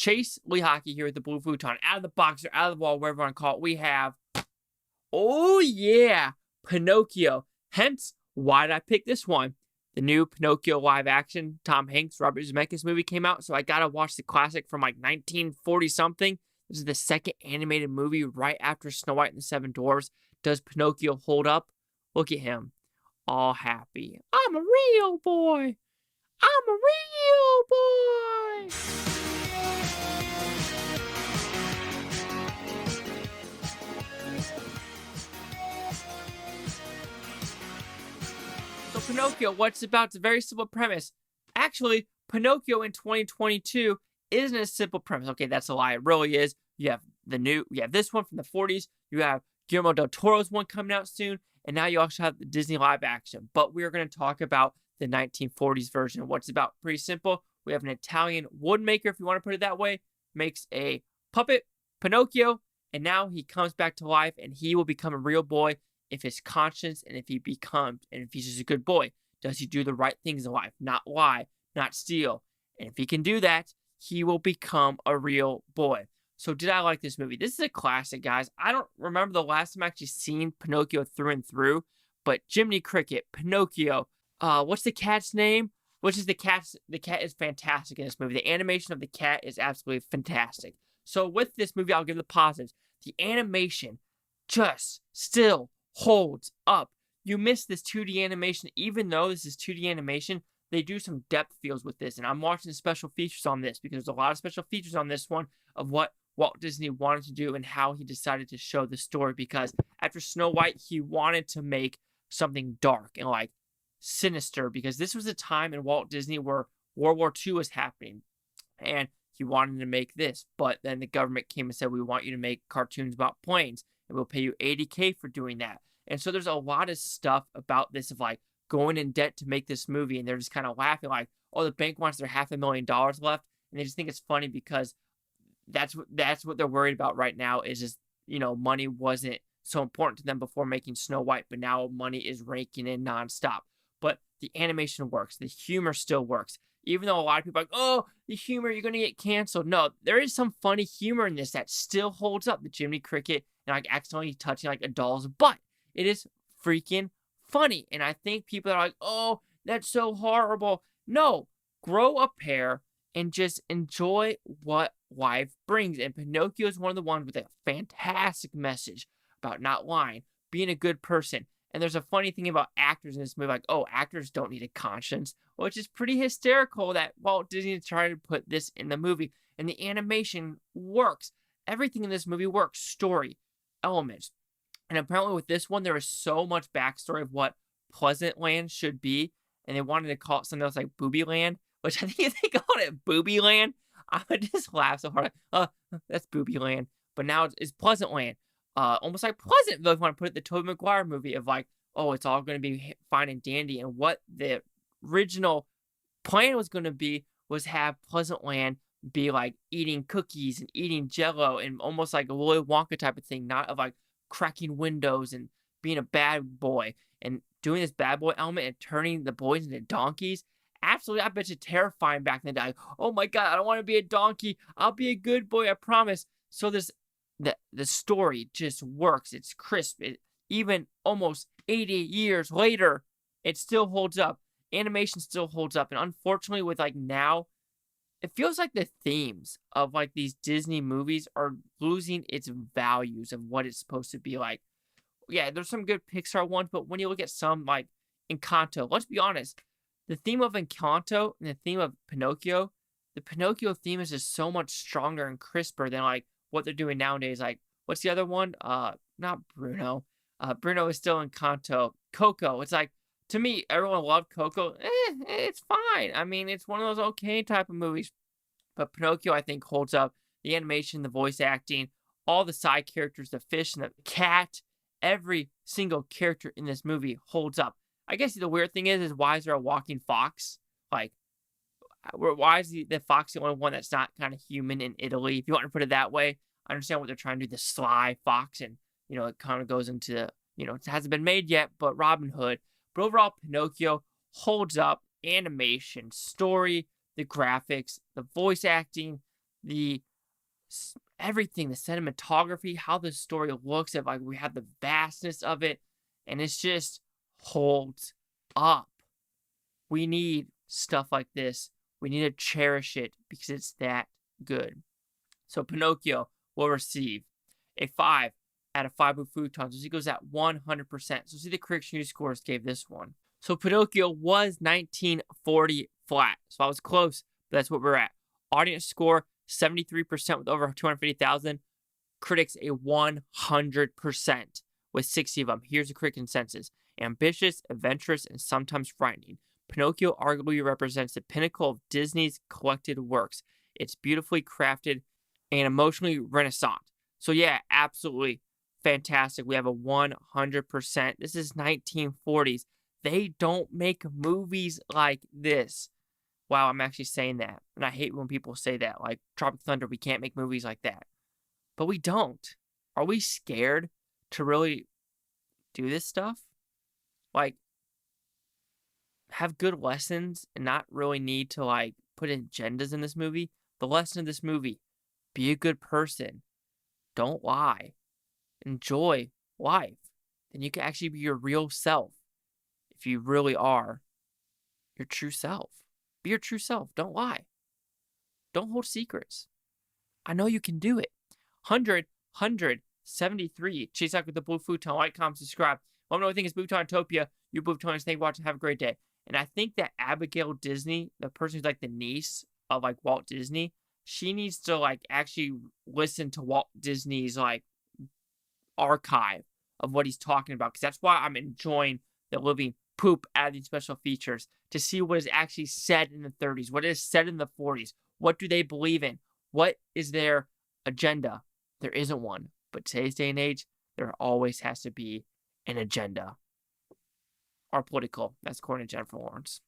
Chase Lee Hockey here with the Blue Futon. Out of the box or out of the wall, whatever you want to call it, we have, oh yeah, Pinocchio. Hence, why did I pick this one? The new Pinocchio live action, Tom Hanks, Robert Zemeckis movie came out, so I gotta watch the classic from like 1940 something. This is the second animated movie right after Snow White and the Seven Dwarfs. Does Pinocchio hold up? Look at him, all happy. I'm a real boy. I'm a real boy. So Pinocchio, what's about? It's a very simple premise. Actually, Pinocchio in 2022 isn't a simple premise. Okay, that's a lie. It really is. You have this one from the 40s. You have Guillermo del Toro's one coming out soon. And now you also have the Disney live action. But we're going to talk about the 1940s version. What's about? Pretty simple. We have an Italian woodmaker, if you want to put it that way, makes a puppet, Pinocchio, and now he comes back to life and he will become a real boy if his conscience and if he's just a good boy. Does he do the right things in life? Not lie, not steal. And if he can do that, he will become a real boy. So did I like this movie? This is a classic, guys. I don't remember the last time I actually seen Pinocchio through and through, but Jiminy Cricket, Pinocchio, what's the cat's name? The cat is fantastic in this movie. The animation of the cat is absolutely fantastic. So with this movie, I'll give the positives. The animation just still holds up. You miss this 2D animation. Even though this is 2D animation, they do some depth feels with this. And I'm watching special features on this because there's a lot of special features on this one of what Walt Disney wanted to do and how he decided to show the story. Because after Snow White, he wanted to make something dark and like sinister, because this was a time in Walt Disney where World War II was happening and he wanted to make this, but then the government came and said, we want you to make cartoons about planes and we'll pay you $80K for doing that. And so there's a lot of stuff about this of like going in debt to make this movie, and they're just kind of laughing like, oh, the bank wants their $500,000 left, and they just think it's funny because that's what they're worried about right now is just, money wasn't so important to them before making Snow White, but now money is raking in nonstop. But the animation works. The humor still works. Even though a lot of people are like, oh, the humor, you're going to get canceled. No, there is some funny humor in this that still holds up. The Jiminy Cricket and like accidentally touching like a doll's butt. It is freaking funny. And I think people are like, oh, that's so horrible. No, grow a pair and just enjoy what life brings. And Pinocchio is one of the ones with a fantastic message about not lying, being a good person. And there's a funny thing about actors in this movie, like, oh, actors don't need a conscience, which is pretty hysterical that Walt Disney tried to put this in the movie. And the animation works. Everything in this movie works. Story, elements. And apparently with this one, there is so much backstory of what Pleasant Land should be. And they wanted to call it something else like Booby Land, which I think if they called it Booby Land, I would just laugh so hard. That's Booby Land. But now it's Pleasant Land. Almost like Pleasantville, if you want to put it, the Tobey Maguire movie of like, oh, it's all going to be fine and dandy. And what the original plan was going to be was have Pleasant Land be like eating cookies and eating Jell-O and almost like a Willy Wonka type of thing, not of like cracking windows and being a bad boy and doing this bad boy element and turning the boys into donkeys. Absolutely, I bet you terrifying back in the day. Oh my God, I don't want to be a donkey. I'll be a good boy, I promise. So the story just works. It's crisp. Even almost 80 years later, it still holds up. Animation still holds up. And unfortunately, with like now, it feels like the themes of like these Disney movies are losing its values of what it's supposed to be like. Yeah, there's some good Pixar ones, but when you look at some like Encanto, let's be honest, the theme of Encanto and the theme of Pinocchio, the Pinocchio theme is just so much stronger and crisper than like what they're doing nowadays. Like, what's the other one? Not Bruno. Bruno is still Encanto. Coco. It's like, to me, everyone loved Coco. It's fine. I mean, it's one of those okay type of movies. But Pinocchio, I think, holds up. The animation, the voice acting, all the side characters, the fish and the cat, every single character in this movie holds up. I guess the weird thing is why is there a walking fox? Like, why is the fox the only one that's not kind of human in Italy? If you want to put it that way, I understand what they're trying to do, the sly fox, and, it kind of goes into, it hasn't been made yet, but Robin Hood. But overall, Pinocchio holds up. Animation, story, the graphics, the voice acting, the everything, the cinematography, how the story looks, at like we have the vastness of it, and it's just holds up. We need stuff like this. We need to cherish it because it's that good. So Pinocchio will receive a 5 out of 5 with Futons. So he goes at 100%. So see the critics' news scores gave this one. So Pinocchio was 1940 flat. So I was close, but that's what we're at. Audience score 73% with over 250,000. Critics a 100% with 60 of them. Here's the critic consensus. Ambitious, adventurous, and sometimes frightening. Pinocchio arguably represents the pinnacle of Disney's collected works. It's beautifully crafted and emotionally renaissance. So yeah, absolutely fantastic. We have a 100%. This is 1940s. They don't make movies like this. Wow, I'm actually saying that. And I hate when people say that. Like, Tropic Thunder, we can't make movies like that. But we don't. Are we scared to really do this stuff? Like, have good lessons and not really need to, like, put agendas in this movie? The lesson of this movie, be a good person. Don't lie. Enjoy life. Then you can actually be your real self. If you really are your true self. Be your true self. Don't lie. Don't hold secrets. I know you can do it. 173. Chase out with the blue futon. Like, comment, subscribe. Let me know what you think is Butontopia. You Butonians, thank you for watching. Have a great day. And I think that Abigail Disney, the person who's like the niece of like Walt Disney, she needs to like actually listen to Walt Disney's like archive of what he's talking about. Because that's why I'm enjoying the living poop out of these special features to see what is actually said in the 30s, what is said in the 40s, what do they believe in, what is their agenda. There isn't one, but today's day and age, there always has to be an agenda. Or political. That's according to Jennifer Lawrence.